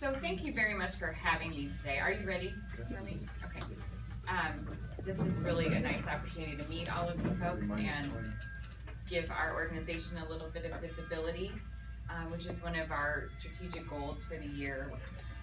So thank you very much for having me today. Are you ready for me? Okay. This is really a nice opportunity to meet all of you folks and give our organization a little bit of visibility, which is one of our strategic goals for the year.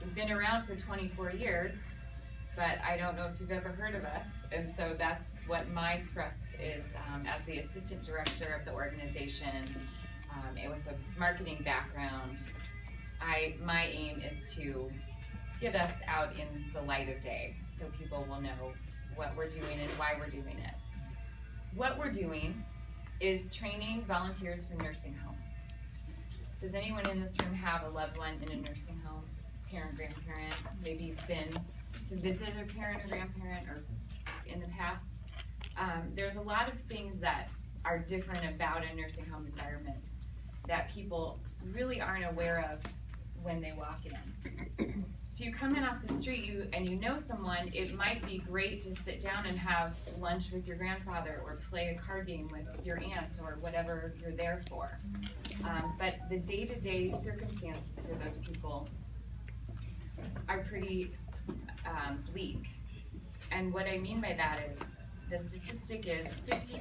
We've been around for 24 years, but I don't know if you've ever heard of us, and so that's what my thrust is as the assistant director of the organization and with a marketing background. My aim is to get us out in the light of day so people will know what we're doing and why we're doing it. What we're doing is training volunteers for nursing homes. Does anyone in this room have a loved one in a nursing home? Parent, grandparent? Maybe you've been to visit a parent or grandparent or in the past. There's a lot of things that are different about a nursing home environment that people really aren't aware of when they walk in. If you come in off the street and you know someone, it might be great to sit down and have lunch with your grandfather or play a card game with your aunt or whatever you're there for. But the day-to-day circumstances for those people are pretty bleak. And what I mean by that is the statistic is 50%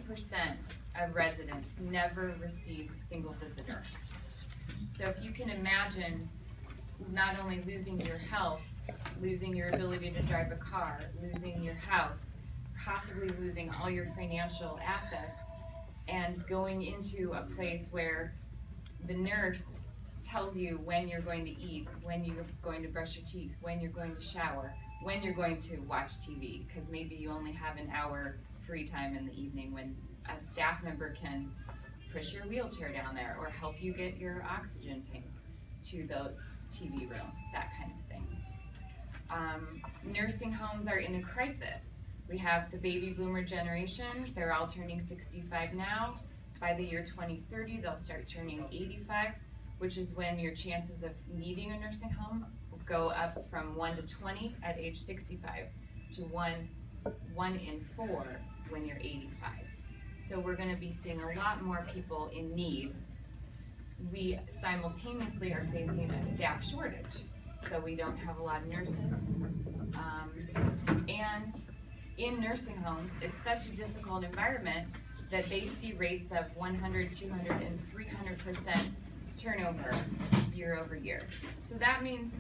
of residents never receive a single visitor. So if you can imagine not only losing your health, losing your ability to drive a car, losing your house, possibly losing all your financial assets, and going into a place where the nurse tells you when you're going to eat, when you're going to brush your teeth, when you're going to shower, when you're going to watch TV, because maybe you only have an hour free time in the evening when a staff member can push your wheelchair down there or help you get your oxygen tank to the TV room, that kind of thing. Nursing homes are in a crisis. We have the baby boomer generation. They're all turning 65 now. By the year 2030, they'll start turning 85, which is when your chances of needing a nursing home go up from 1 to 20 at age 65 to 1 in 4 when you're 85. So we're going to be seeing a lot more people in need. We simultaneously are facing a staff shortage, so we don't have a lot of nurses. And in nursing homes, it's such a difficult environment that they see rates of 100, 200, and 300% turnover year over year. So that means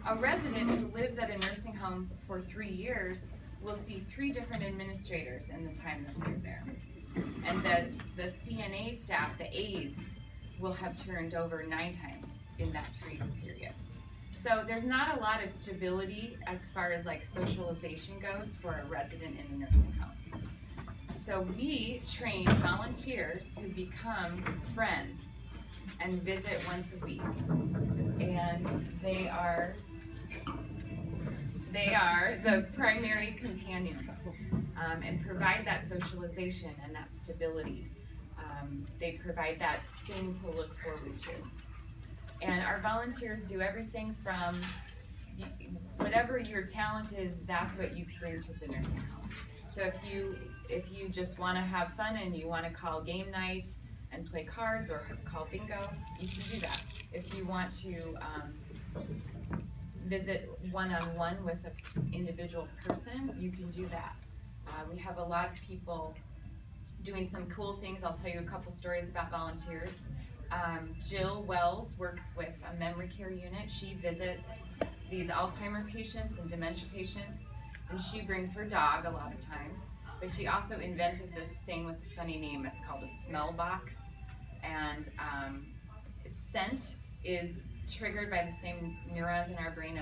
a resident who lives at a nursing home for 3 years will see 3 different administrators in the time that they're there. And the CNA staff, the aides, will have turned over 9 times in that 3-year period. So there's not a lot of stability as far as like socialization goes for a resident in a nursing home. So we train volunteers who become friends and visit once a week. And they are the primary companions and provide that socialization and that stability. They provide that thing to look forward to. And our volunteers do everything from whatever your talent is, that's what you bring to the nursing home. So if you just want to have fun and you want to call game night and play cards or call bingo, you can do that. If you want to visit one-on-one with an individual person, you can do that. We have a lot of people doing some cool things. I'll tell you a couple stories about volunteers. Jill Wells works with a memory care unit. She visits these Alzheimer patients and dementia patients, and she brings her dog a lot of times. But she also invented this thing with a funny name. It's called a smell box. And scent is triggered by the same neurons in our brain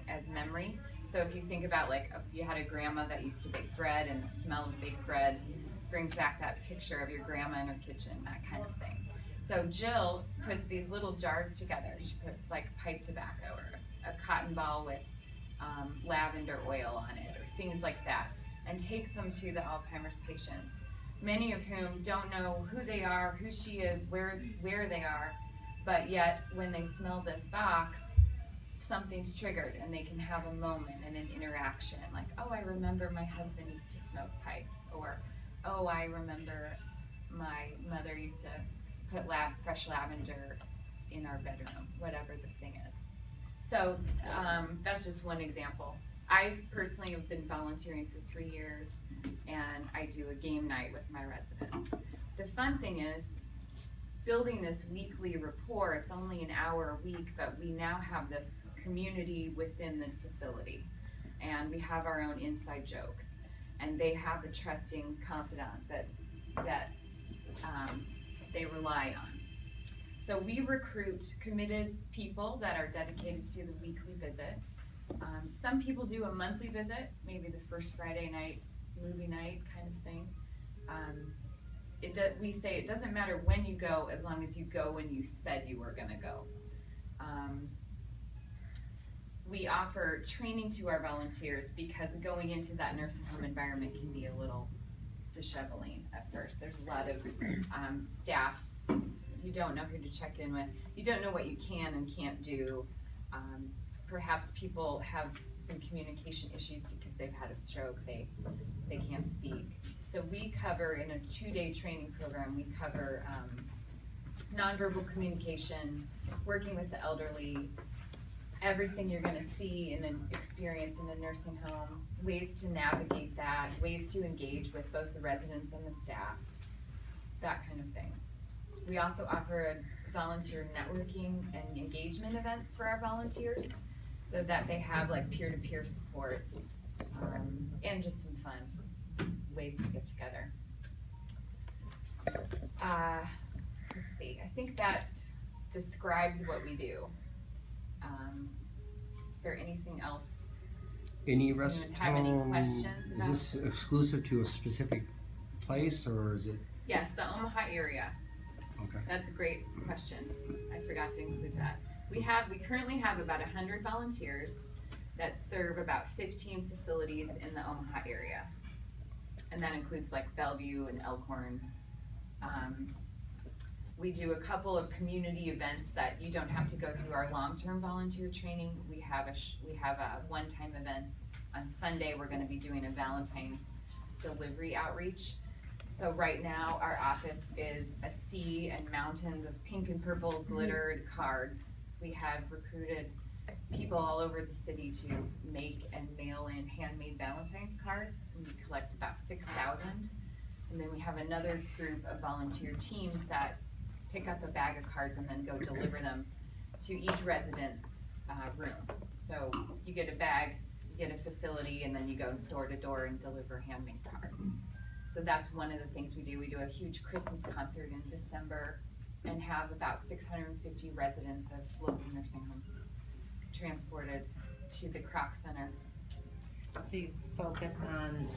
as memory. So if you think about like if you had a grandma that used to bake bread and the smell of baked bread brings back that picture of your grandma in her kitchen, that kind of thing. So Jill puts these little jars together. She puts like pipe tobacco or a cotton ball with lavender oil on it or things like that, and takes them to the Alzheimer's patients, many of whom don't know who they are, who she is, where they are, but yet when they smell this box, something's triggered and they can have a moment and an interaction like, oh, I remember my husband used to smoke pipes, or oh, I remember my mother used to put fresh lavender in our bedroom, whatever the thing is. So that's just one example. I personally have been volunteering for 3 years, and I do a game night with my residents. The fun thing is building this weekly rapport. It's only an hour a week, but we now have this community within the facility, and we have our own inside jokes, and they have a trusting confidant that they rely on. So we recruit committed people that are dedicated to the weekly visit. Some people do a monthly visit, maybe the first Friday night, movie night kind of thing. We say it doesn't matter when you go, as long as you go when you said you were gonna go. We offer training to our volunteers because going into that nursing home environment can be a little disheveling at first. There's a lot of staff. You don't know who to check in with. You don't know what you can and can't do. Perhaps people have some communication issues because they've had a stroke. They can't speak. So we cover, in a 2-day training program, we cover nonverbal communication, working with the elderly, everything you're gonna see and then experience in a nursing home, ways to navigate that, ways to engage with both the residents and the staff, that kind of thing. We also offer volunteer networking and engagement events for our volunteers so that they have like peer-to-peer support and just some fun ways to get together. Let's see, I think that describes what we do. Is there anything else? Any Does anyone have any questions about? Is this exclusive to a specific place, or is it? Yes, the Omaha area. Okay. That's a great question. I forgot to include that. We currently have about 100 volunteers that serve about 15 facilities in the Omaha area. And that includes like Bellevue and Elkhorn. We do a couple of community events that you don't have to go through our long-term volunteer training. We have a one-time events. On Sunday, we're gonna be doing a Valentine's delivery outreach. So right now, our office is a sea and mountains of pink and purple glittered cards. We have recruited people all over the city to make and mail in handmade Valentine's cards. And we collect about 6,000. And then we have another group of volunteer teams that pick up a bag of cards and then go deliver them to each resident's room. So you get a bag, you get a facility, and then you go door to door and deliver handmade cards. So that's one of the things we do. We do a huge Christmas concert in December and have about 650 residents of local nursing homes transported to the Kroc Center. So you focus on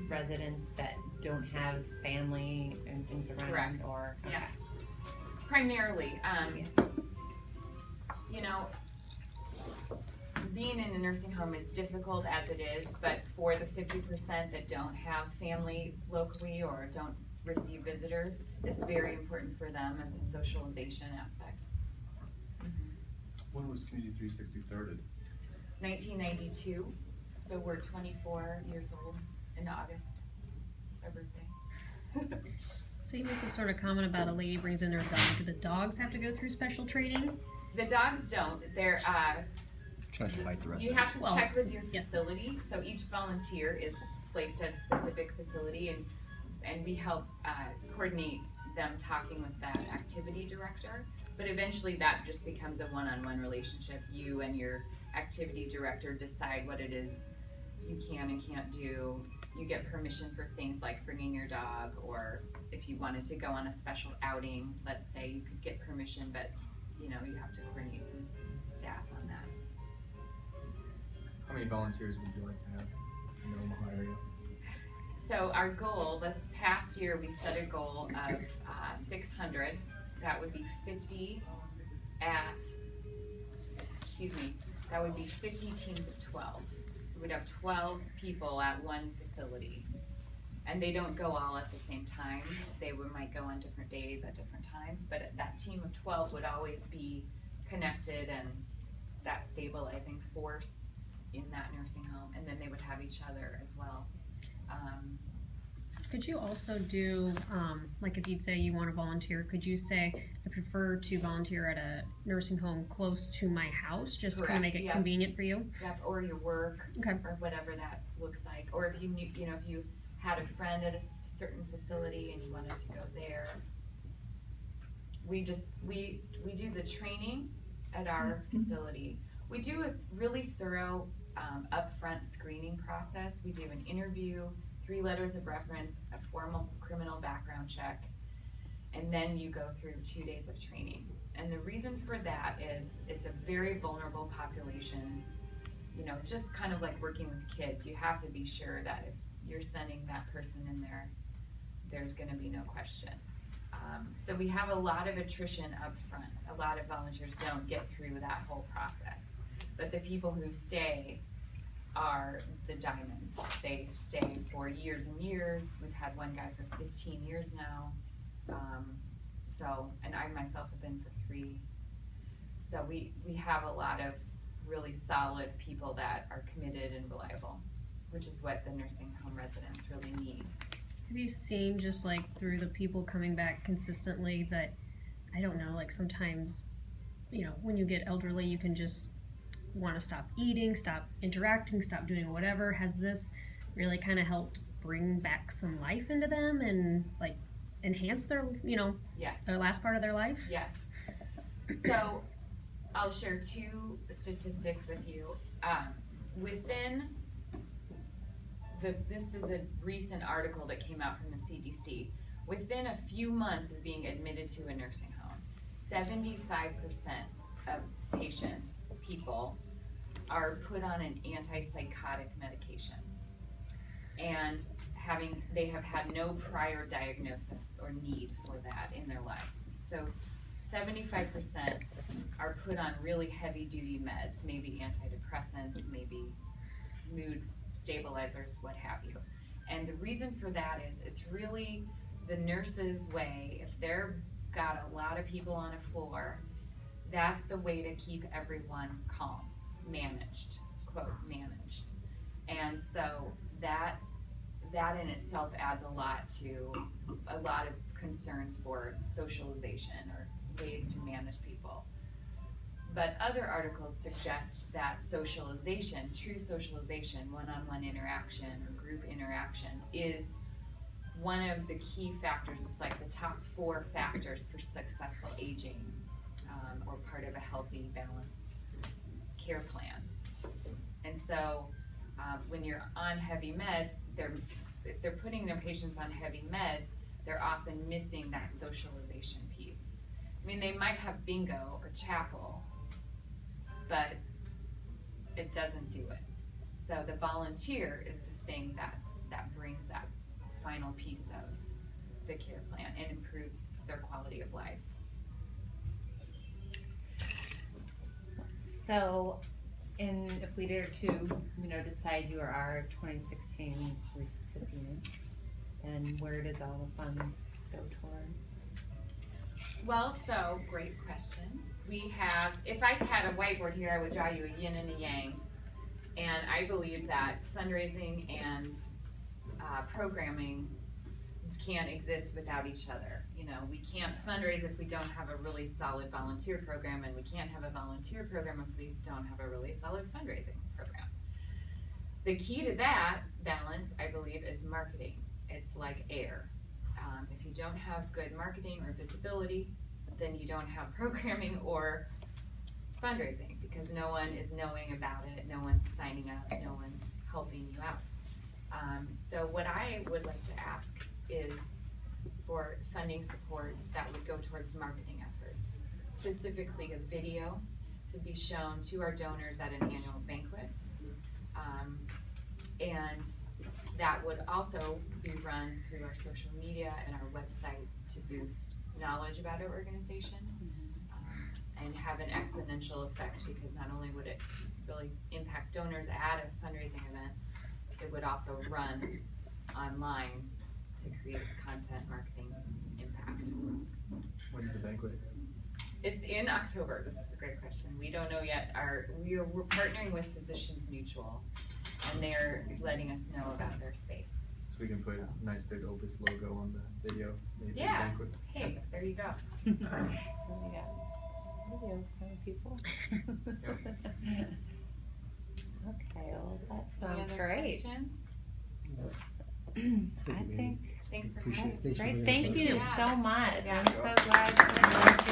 residents that don't have family and things around? Correct. Or okay. Yeah. Primarily, you know, being in a nursing home is difficult as it is, but for the 50% that don't have family locally or don't receive visitors, it's very important for them as a socialization aspect. When was Community 360 started? 1992, so we're 24 years old in August. It's our birthday. So you made some sort of comment about a lady brings in their dog. Do the dogs have to go through special training? The dogs don't. They're Trying to fight the rest you of have to Well, check with your yeah. facility. So each volunteer is placed at a specific facility, and we help coordinate them talking with that activity director. But eventually that just becomes a one-on-one relationship. You and your activity director decide what it is you can and can't do. You get permission for things like bringing your dog, or if you wanted to go on a special outing, let's say, you could get permission, but you know, you have to coordinate some staff on that. How many volunteers would you like to have in the Omaha area? So our goal, this past year, we set a goal of 600. That would be 50 that would be 50 teams of 12. So we'd have 12 people at one facility. And they don't go all at the same time. They might go on different days at different times, but that team of 12 would always be connected and that stabilizing force in that nursing home. And then they would have each other as well. Could you also do, like if you'd say you want to volunteer, could you say, I prefer to volunteer at a nursing home close to my house, just kind of Correct, make it yeah. convenient for you? Yep, or your work, Okay. or whatever that looks like, or if you knew, if you had a friend at a certain facility and you wanted to go there. We do the training at our facility. We do a really thorough upfront screening process. We do an interview, 3 letters of reference, a formal criminal background check, and then you go through 2 days of training. And the reason for that is it's a very vulnerable population. Just kind of like working with kids, you have to be sure that if you're sending that person in there, there's gonna be no question. So we have a lot of attrition up front. A lot of volunteers don't get through that whole process. But the people who stay are the diamonds. They stay for years and years. We've had one guy for 15 years now. And I myself have been for 3. So we have a lot of really solid people that are committed and reliable, which is what the nursing home residents really need. Have you seen just like through the people coming back consistently that, I don't know, like sometimes, when you get elderly, you can just want to stop eating, stop interacting, stop doing whatever. Has this really kind of helped bring back some life into them and like enhance their, Yes. their last part of their life? Yes. So I'll share 2 statistics with you. This is a recent article that came out from the CDC. Within a few months of being admitted to a nursing home, 75% of people are put on an antipsychotic medication. And they have had no prior diagnosis or need for that in their life. So 75% are put on really heavy duty meds, maybe antidepressants, maybe mood stabilizers, what have you. And the reason for that is it's really the nurse's way. If they've got a lot of people on a floor, that's the way to keep everyone calm, managed, quote, managed. And so that in itself adds a lot of concerns for socialization or ways to manage people. But other articles suggest that socialization, true socialization, one-on-one interaction or group interaction is one of the key factors. It's like the top 4 factors for successful aging, or part of a healthy, balanced care plan. And so when you're on heavy meds, if they're putting their patients on heavy meds, they're often missing that socialization piece. I mean, they might have bingo or chapel, but it doesn't do it. So the volunteer is the thing that brings that final piece of the care plan and improves their quality of life. So, if we dare to, decide you are our 2016 recipient, then where does all the funds go toward? Well, so great question. We have, if I had a whiteboard here, I would draw you a yin and a yang. And I believe that fundraising and programming can't exist without each other. We can't fundraise if we don't have a really solid volunteer program, and we can't have a volunteer program if we don't have a really solid fundraising program. The key to that balance, I believe, is marketing. It's like air. If you don't have good marketing or visibility, then you don't have programming or fundraising, because no one is knowing about it, no one's signing up, no one's helping you out. So what I would like to ask is for funding support that would go towards marketing efforts, specifically a video to be shown to our donors at an annual banquet. And that would also be run through our social media and our website to boost knowledge about our organization, and have an exponential effect, because not only would it really impact donors at a fundraising event, it would also run online to create content marketing impact. When's the banquet? It's in October. This is a great question. We don't know yet. We're partnering with Physicians Mutual, and they're letting us know about their space. So We can put a nice big Opus logo on the video. Maybe Yeah. banquet. Hey, there you go. Oh my god. Video kind of people. Okay, well, that Any sounds other great. questions? I think Thanks for Appreciate having it. us. Thanks for great. doing it. Thank Thank you you. so much. Yeah. I'm so glad.